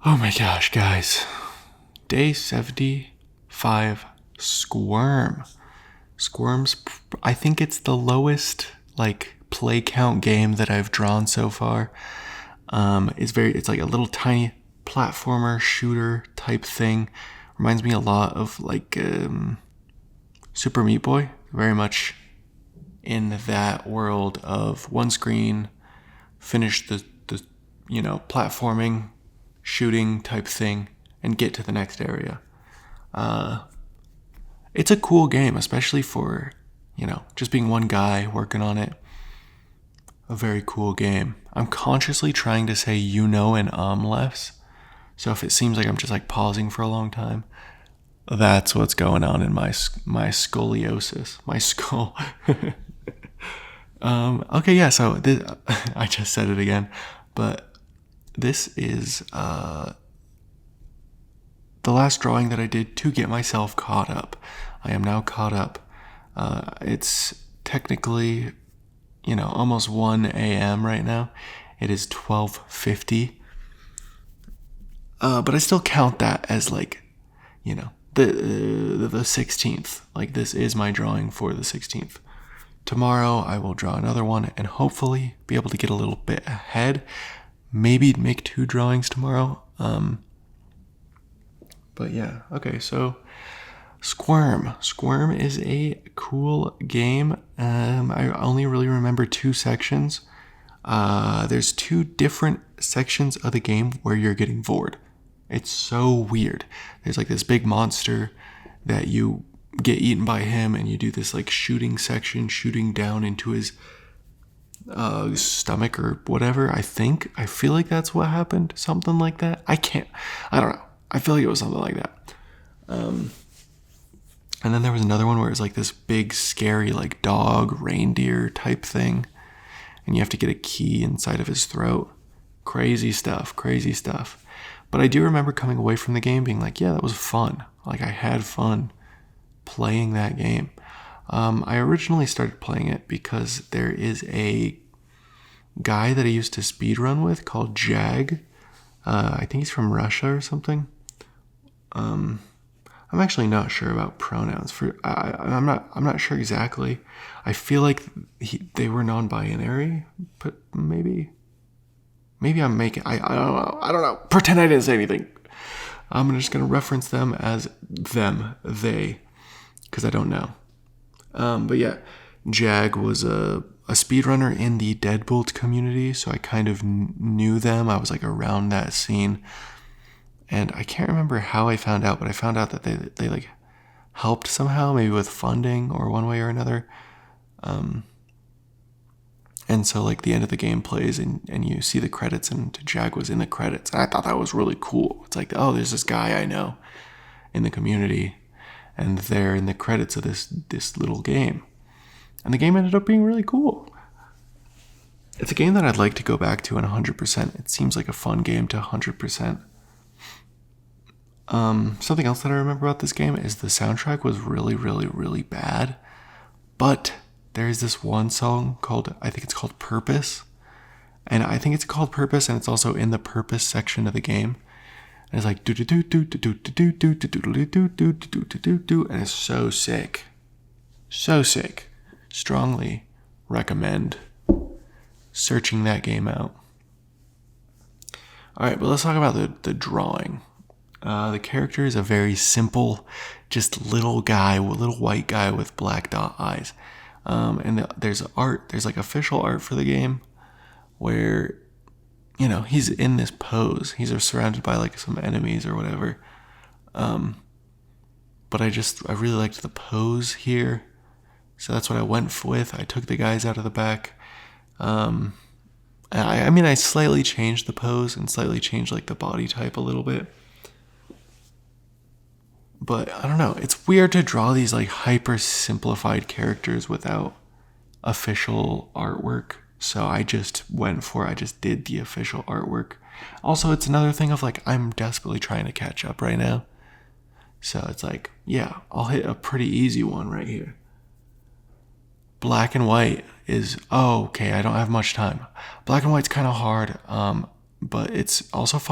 Oh my gosh, guys. Day 75, Squirm. Squirm's, I think it's the lowest, like, play count game that I've drawn so far. It's like a little tiny platformer shooter type thing. Reminds me a lot of, like, Super Meat Boy. Very much in that world of one screen, finish the platforming, shooting type thing, and get to the next area. It's a cool game, especially for, just being one guy working on it. A very cool game. I'm consciously trying to say and less. So if it seems like I'm just like pausing for a long time, that's what's going on in my scoliosis, my skull. Okay, yeah. So I just said it again, but this is the last drawing that I did to get myself caught up. I am now caught up. It's technically, almost 1 a.m. right now. It is 12:50. But I still count that as like, the 16th. Like, this is my drawing for the 16th. Tomorrow I will draw another one and hopefully be able to get a little bit ahead. Maybe make 2 drawings tomorrow. But yeah, okay, so Squirm. Squirm is a cool game. I only really remember 2 sections. There's 2 different sections of the game where you're getting bored. It's so weird. There's like this big monster that you get eaten by him, and you do this like shooting section, shooting down into his stomach or whatever. I feel like that's what happened. Something like that. I don't know. I feel like it was something like that. And then there was another one where it's like this big, scary, like dog, reindeer type thing. And you have to get a key inside of his throat. Crazy stuff. But I do remember coming away from the game being like, yeah, that was fun. Like, I had fun playing that game. I originally started playing it because there is a guy that I used to speedrun with called Jag. I think he's from Russia or something. I'm actually not sure about pronouns. I'm not sure exactly. I feel like they were non-binary, but maybe I'm making. I don't know. Pretend I didn't say anything. I'm just gonna reference them as they, because I don't know. But yeah, Jag was a speedrunner in the Deadbolt community, so I kind of knew them. I was like around that scene. And I can't remember how I found out, but I found out that they like helped somehow, maybe with funding or one way or another. And so like the end of the game plays and you see the credits, and Jag was in the credits. And I thought that was really cool. It's like, oh, there's this guy I know in the community, and they're in the credits of this little game. And the game ended up being really cool. It's a game that I'd like to go back to in 100%. It seems like a fun game to 100%. Something else that I remember about this game is the soundtrack was really, really, really bad. But there is this one song I think it's called Purpose. And I think it's called Purpose, and it's also in the Purpose section of the game. And it's like do do do do do do do do do do do do do do, and it's so sick. So sick. Strongly recommend searching that game out. Alright, but let's talk about the drawing. The character is a very simple, just little white guy with black dot eyes. And there's art, there's like official art for the game where, he's in this pose. He's surrounded by like some enemies or whatever. But I really liked the pose here. So that's what I went with. I took the guys out of the back. I slightly changed the pose and slightly changed like the body type a little bit. But I don't know. It's weird to draw these like hyper simplified characters without official artwork. So I just did the official artwork. Also, it's another thing of like, I'm desperately trying to catch up right now. So it's like, yeah, I'll hit a pretty easy one right here. Black and white is, okay, I don't have much time. Black and white's kind of hard, but it's also fun.